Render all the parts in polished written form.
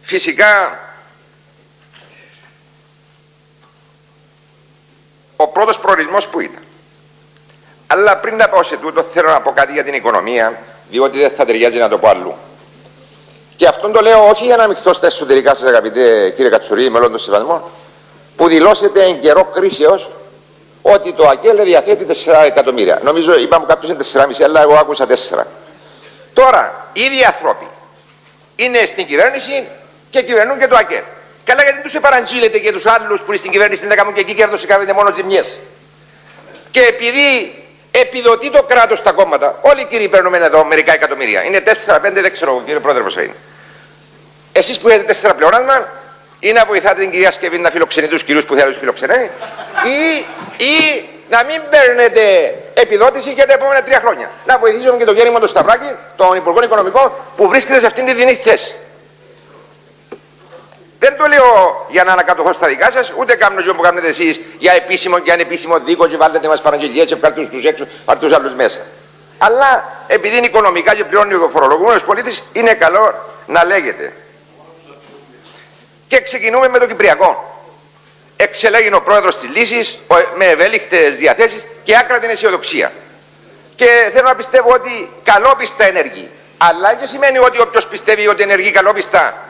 Φυσικά, ο πρώτος προορισμός που ήταν. Αλλά πριν να πάω σε τούτο, θέλω να πω κάτι για την οικονομία, διότι δεν θα ταιριάζει να το πω αλλού. Και αυτόν το λέω όχι για να μειχθώ στα εσωτερικά σας, αγαπητέ κύριε Κατσουρί, μελών των συμβασμών, που δηλώσετε εν καιρό κρίσεως ότι το ΑΚΕΛ διαθέτει 4 εκατομμύρια. Νομίζω είπαμε κάποιος είναι 4,5, αλλά εγώ άκουσα 4. Τώρα, οι ίδιοι άνθρωποι είναι στην κυβέρνηση και κυβερνούν και το ΑΚΕΛ. Καλά, γιατί τους επαραντζήλετε και τους άλλους που είναι στην κυβέρνηση να κάνουν και εκεί κέρδος και κάνετε μόνο ζημιές. Και επειδή επιδοτεί το κράτος τα κόμματα, όλοι οι κύριοι παίρνουμε εδώ μερικά εκατομμύρια. Είναι 4-5, δεν ξέρω, κύριε Πρόεδρε, πόσα είναι. Εσείς που έχετε 4 πλεονάσμα, ή να βοηθάτε την κυρία Σκευή να φιλοξενεί τους κυρίους που θέλει να τους φιλοξενεί, ή να μην παίρνετε επιδότηση για τα επόμενα 3 χρόνια. Να βοηθήσουμε και τον Γέριμο τον Σταυράκη, τον Υπουργό Οικονομικών, που βρίσκεται σε αυτήν την δινή θέση. Δεν το λέω για να ανακατοχώ στα δικά σας, ούτε κάνω αυτό που κάνετε εσείς για επίσημο και ανεπίσημο δίκο και βάλετε μας παραγγελίες και βγάλετε τους έξω, πάρτε τους άλλους μέσα. Αλλά επειδή είναι οικονομικά και πληρώνει ο φορολογούμενος πολίτης, είναι καλό να λέγεται. Και ξεκινούμε με το Κυπριακό. Εξελέγει ο πρόεδρος της λύσης με ευέλικτες διαθέσεις και άκρατη αισιοδοξία. Και θέλω να πιστεύω ότι καλόπιστα ενεργεί. Αλλά δεν σημαίνει ότι όποιος πιστεύει ότι ενεργεί καλόπιστα,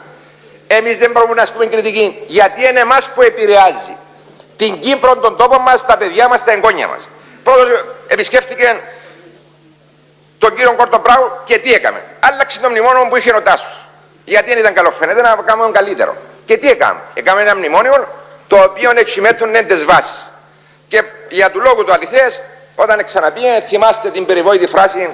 εμείς δεν μπορούμε να ασκούμε κριτική, γιατί είναι εμάς που επηρεάζει την Κύπρο, τον τόπο μας, τα παιδιά μας, τα εγγόνια μας. Πρώτος επισκέφθηκε τον κύριο Κορτοπράου και τι έκαμε. Άλλαξε το μνημόνιο που είχε ο Τάσος. Γιατί δεν ήταν καλό, φαίνεται να κάνουμε καλύτερο. Και τι έκαμε. Έκαμε ένα μνημόνιο το οποίο εξημέτρωνε τις βάσεις. Και για του λόγου του αληθές, όταν ξαναπήγε, θυμάστε την περιβόητη φράση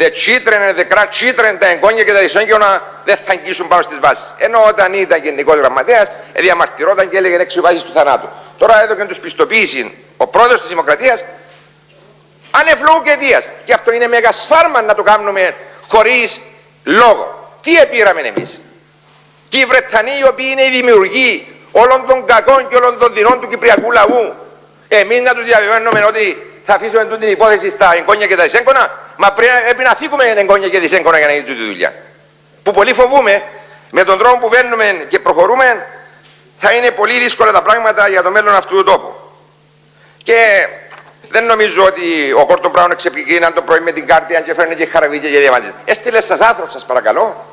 The children and the grandchildren, τα εγγόνια και τα ισόγγωνα δεν θα αγγίσουν πάνω στις βάσεις. Ενώ όταν ήταν γενικός γραμματέας, διαμαρτυρόταν και έλεγε 6 βάσεις του θανάτου. Τώρα έδωκε τους πιστοποίηση ο πρόεδρος της Δημοκρατίας, ανευλόγου και αιτίας. Και αυτό είναι μέγα σφάλμα να το κάνουμε χωρίς λόγο. Τι επήραμε εμείς. Και οι Βρετανοί, οι οποίοι είναι οι δημιουργοί όλων των κακών και όλων των δεινών του κυπριακού λαού, εμείς να τους διαβεβαίνουμε ότι θα αφήσουμε την υπόθεση στα εγγόνια και τα δυσέγγωνα. Μα πρέπει να φύγουμε εγγόνια και δυσέγγωνα για να γίνει τούτη δουλειά. Που πολύ φοβούμε, με τον τρόπο που βαίνουμε και προχωρούμε, θα είναι πολύ δύσκολα τα πράγματα για το μέλλον αυτού του τόπου. Και δεν νομίζω ότι ο Κόρτον Μπράουν εξεπικίναν το πρωί με την κάρτη, αν και φέρνει και χαραβίκια και διαμάντια. Έστειλε σας άνθρωπο, σας παρακαλώ,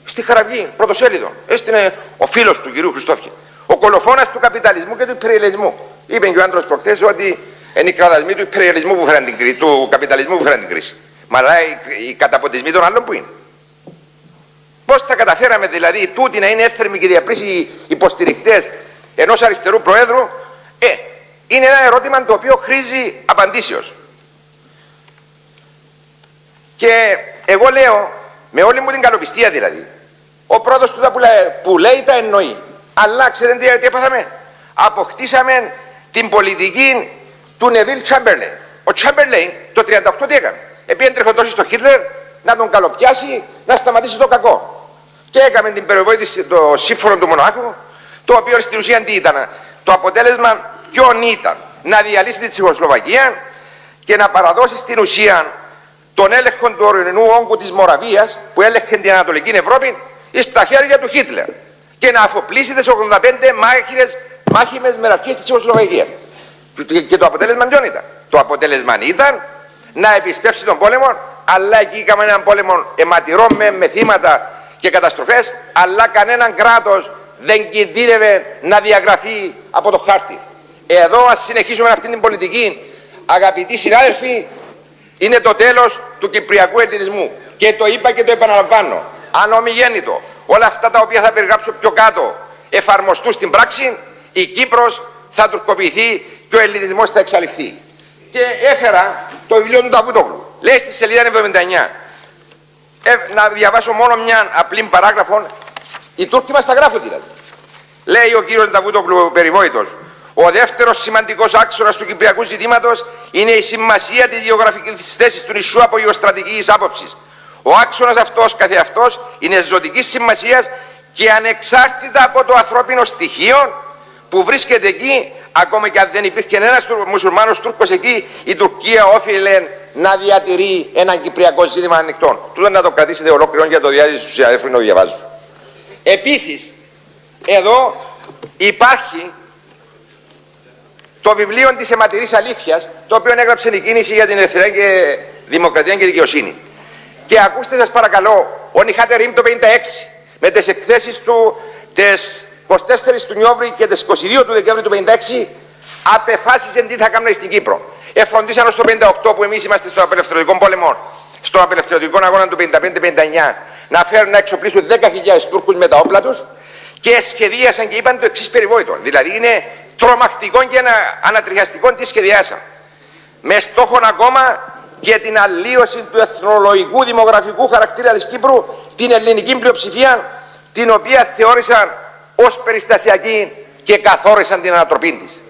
στη Χαραυγή, πρωτοσέλιδο. Έστειλε ο φίλος του κυρίου Χριστόφια. Ο κολοφόνας του καπιταλισμού και του υπεριαλισμού. Είπε και ο άντρας προχθές ότι είναι οι κραδασμοί του υπεριαλισμού που φέραν την κρίση, του καπιταλισμού που φέραν την κρίση. Μα αλλά οι καταποντισμοί των άλλων που είναι. Πώς θα καταφέραμε δηλαδή τούτοι να είναι έθερμοι και διαπρίσιοι υποστηρικτές ενός αριστερού προέδρου, είναι ένα ερώτημα το οποίο χρήζει απαντήσεως. Και εγώ λέω, με όλη μου την καλοπιστία δηλαδή, ο πρώτος του που λέει τα εννοεί. Αλλά ξέρετε τι έπαθαμε. Αποκτήσαμε την πολιτική του Νεβίλ Τσάμπερλεϊν. Ο Τσάμπερλεϊν το 1938 τι έκανε. Επειδή τρεχοντώσει στο Χίτλερ να τον καλοπιάσει, να σταματήσει το κακό. Και έκαμε την περιβόητη το σύμφωνο του Μονάχου, το οποίο στην ουσία τι ήταν. Το αποτέλεσμα ποιον ήταν. Να διαλύσει τη Τσεχοσλοβακία και να παραδώσει στην ουσία τον έλεγχο του ορεινού όγκου της Μοραβίας που έλεγχε την Ανατολική Ευρώπη στα χέρια του Χίτλερ και να αφοπλίσει τις 85 μάχημες μεραρχίες της Τσεχοσλοβακίας. Και το αποτέλεσμα ποιον ήταν. Το αποτέλεσμα ήταν να επισπεύσει τον πόλεμο, αλλά εκεί είχαμε έναν πόλεμο αιματηρό με θύματα και καταστροφές, αλλά κανέναν κράτος δεν κινδύνευε να διαγραφεί από το χάρτη. Εδώ ας συνεχίσουμε αυτή την πολιτική, αγαπητοί συνάδελφοι, είναι το τέλος του κυπριακού ελληνισμού. Και το είπα και το επαναλαμβάνω. Αν ομιγέννητο όλα αυτά τα οποία θα περιγράψω πιο κάτω εφαρμοστούν στην πράξη, η Κύπρος θα τουρκοποιηθεί και ο ελληνισμός θα εξαλειφθεί. Και έφερα το βιβλίο του Νταβούτογλου. Λέει στη σελίδα 79. Να διαβάσω μόνο μια απλή παράγραφο. Οι Τούρκοι μας τα γράφουν δηλαδή. Λέει ο κύριος Νταβούτογλου περιβόητος. Ο δεύτερος σημαντικός άξονας του κυπριακού ζητήματος είναι η σημασία της γεωγραφικής θέσης του νησιού από γεωστρατηγικής άποψης. Ο άξονας αυτός καθεαυτός είναι ζωτικής σημασίας και ανεξάρτητα από το ανθρώπινο στοιχείο που βρίσκεται εκεί, ακόμα και αν δεν υπήρχε ένας μουσουλμάνος Τούρκος εκεί, η Τουρκία όφιλε να διατηρεί ένα κυπριακό ζήτημα ανοιχτό. Τούτο να το κρατήσετε ολόκληρο για το διάζηση του συναδέλφου να το διαβάζω. Επίσης, εδώ υπάρχει το βιβλίο της αιματηρής αλήθειας, το οποίο έγραψε η Κίνηση για την Ελευθερία και Δημοκρατία και Δικαιοσύνη. Και ακούστε σας παρακαλώ, ο Νιχάτε Ρήμ το 1956, με τις εκθέσεις του τις 24 του Νιόβρη και τις 22 του Δεκέμβρη του 1956, απεφάσισε τι θα κάνουν στην Κύπρο. Εφροντίσαν ως το 1958 που εμείς είμαστε στον απελευθερωτικό πόλεμο, στον απελευθερωτικό αγώνα του 1955-1959, να φέρουν να εξοπλίσουν 10.000 Τούρκους με τα όπλα τους και σχεδίασαν και είπαν το εξής περιβόητο. Δηλαδή είναι τρομακτικό και ανατριχιαστικό τι σχεδιάσαν. Με στόχο ακόμα και την αλλίωση του εθνολογικού δημογραφικού χαρακτήρα της Κύπρου, την ελληνική πλειοψηφία, την οποία θεώρησαν ως περιστασιακή και καθόρισαν την ανατροπή της.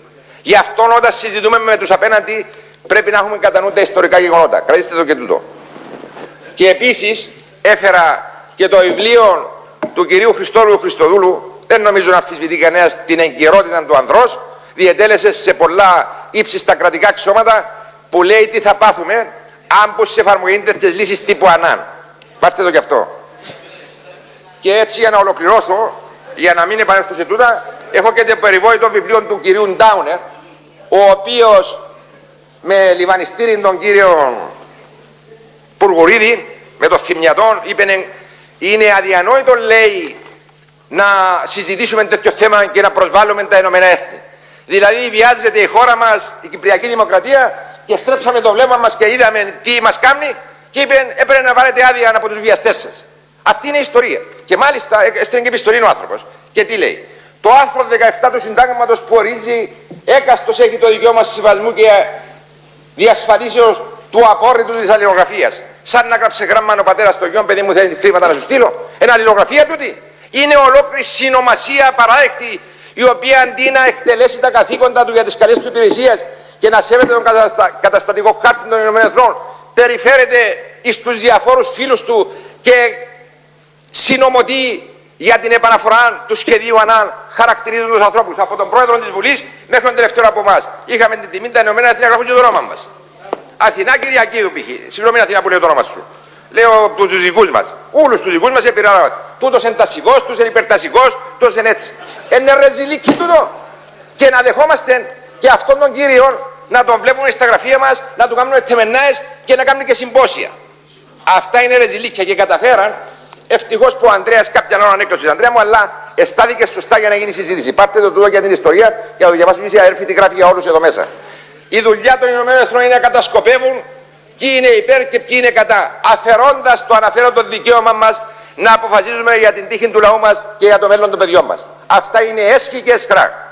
Γι' αυτό όταν συζητούμε με τους απέναντι πρέπει να έχουμε κατά νου τα ιστορικά γεγονότα. Κρατήστε το και τούτο. Και επίσης έφερα και το βιβλίο του κυρίου Χριστόλου Χριστοδούλου, δεν νομίζω να αμφισβητεί κανένας την εγκαιρότητα του ανδρός, διετέλεσε σε πολλά ύψιστα κρατικά αξιώματα, που λέει τι θα πάθουμε αν πως σε εφαρμογή τέτοιες λύσεις τύπου ΑΝΑΝ. Πάρτε το κι αυτό. Και έτσι για να ολοκληρώσω, για να μην επανέλθω σε τούτα, έχω και το περιβόητο βιβλίο του κυρίου Ντάουνερ, ο οποίος με λιβανιστήρι τον κύριο Πουργουρίδη, με το θυμιατόν, είπε είναι αδιανόητο, λέει, να συζητήσουμε τέτοιο θέμα και να προσβάλλουμε τα Ηνωμένα Έθνη. Δηλαδή βιάζεται η χώρα μας, η Κυπριακή Δημοκρατία, και στρέψαμε το βλέμμα μας και είδαμε τι μας κάνει και είπε έπρεπε να βάλετε άδεια από τους βιαστές σας. Αυτή είναι η ιστορία. Και μάλιστα έστειλε και επιστολή ο άνθρωπος. Και τι λέει? Το άρθρο 17 του Συντάγματος που ορίζει έκαστος έχει το δικαίωμα συμβασμού και διασφαλίσεως του απόρριτου της αλληλογραφίας. Σαν να γράψε γράμμα ο πατέρας στο γιο, παιδί μου θέλει χρήματα να σου στείλω. Ένα αλληλογραφία τούτη. Είναι ολόκληρη συνομασία παράδεκτη, η οποία αντί να εκτελέσει τα καθήκοντα του για τις καλές του υπηρεσίες και να σέβεται τον καταστατικό χάρτη των ΗΠΑ, περιφέρεται στους διαφόρους φίλους του και συνομωτεί για την επαναφορά του σχεδίου ΑΝΑΝ, χαρακτηρίζουν τους ανθρώπους από τον πρόεδρο της Βουλής μέχρι τον τελευταίο από εμάς. Είχαμε την τιμή τα Ηνωμένα Έθνη να γράφουν και το όνομα μας. Αθηνά Κυριακίδου π.χ. Συγγνώμη Αθηνά που λέω το όνομα σου. Λέω τους δικούς μας. Όλους τους δικούς μας επηρεάζουν. Τούτος είναι τασικός, τούτος είναι υπερτασικός, τούτος είναι έτσι. Είναι ρεζιλίκι τούτο. Και να δεχόμαστε και αυτόν τον κύριο να τον βλέπουμε στα γραφεία μας, να του κάνουμε τεμενάες και να κάνουμε και συμπόσια. Αυτά είναι ρεζιλίκια και καταφέραν. Ευτυχώς που ο Ανδρέας κάποια ώρα ανέκλωσε, Ανδρέα μου, αλλά εστάθηκε σωστά για να γίνει συζήτηση. Πάρτε το τούτο για την ιστορία και να το διαβάσουν οι αδερφοί τι γράφει για όλους εδώ μέσα. Η δουλειά των ΗΠΑ είναι να κατασκοπεύουν ποιοι είναι υπέρ και ποιοι είναι κατά, αφαιρώντας το αναφέροντο δικαίωμα μας να αποφασίζουμε για την τύχη του λαού μας και για το μέλλον των παιδιών μας. Αυτά είναι έσχη και εσχρά.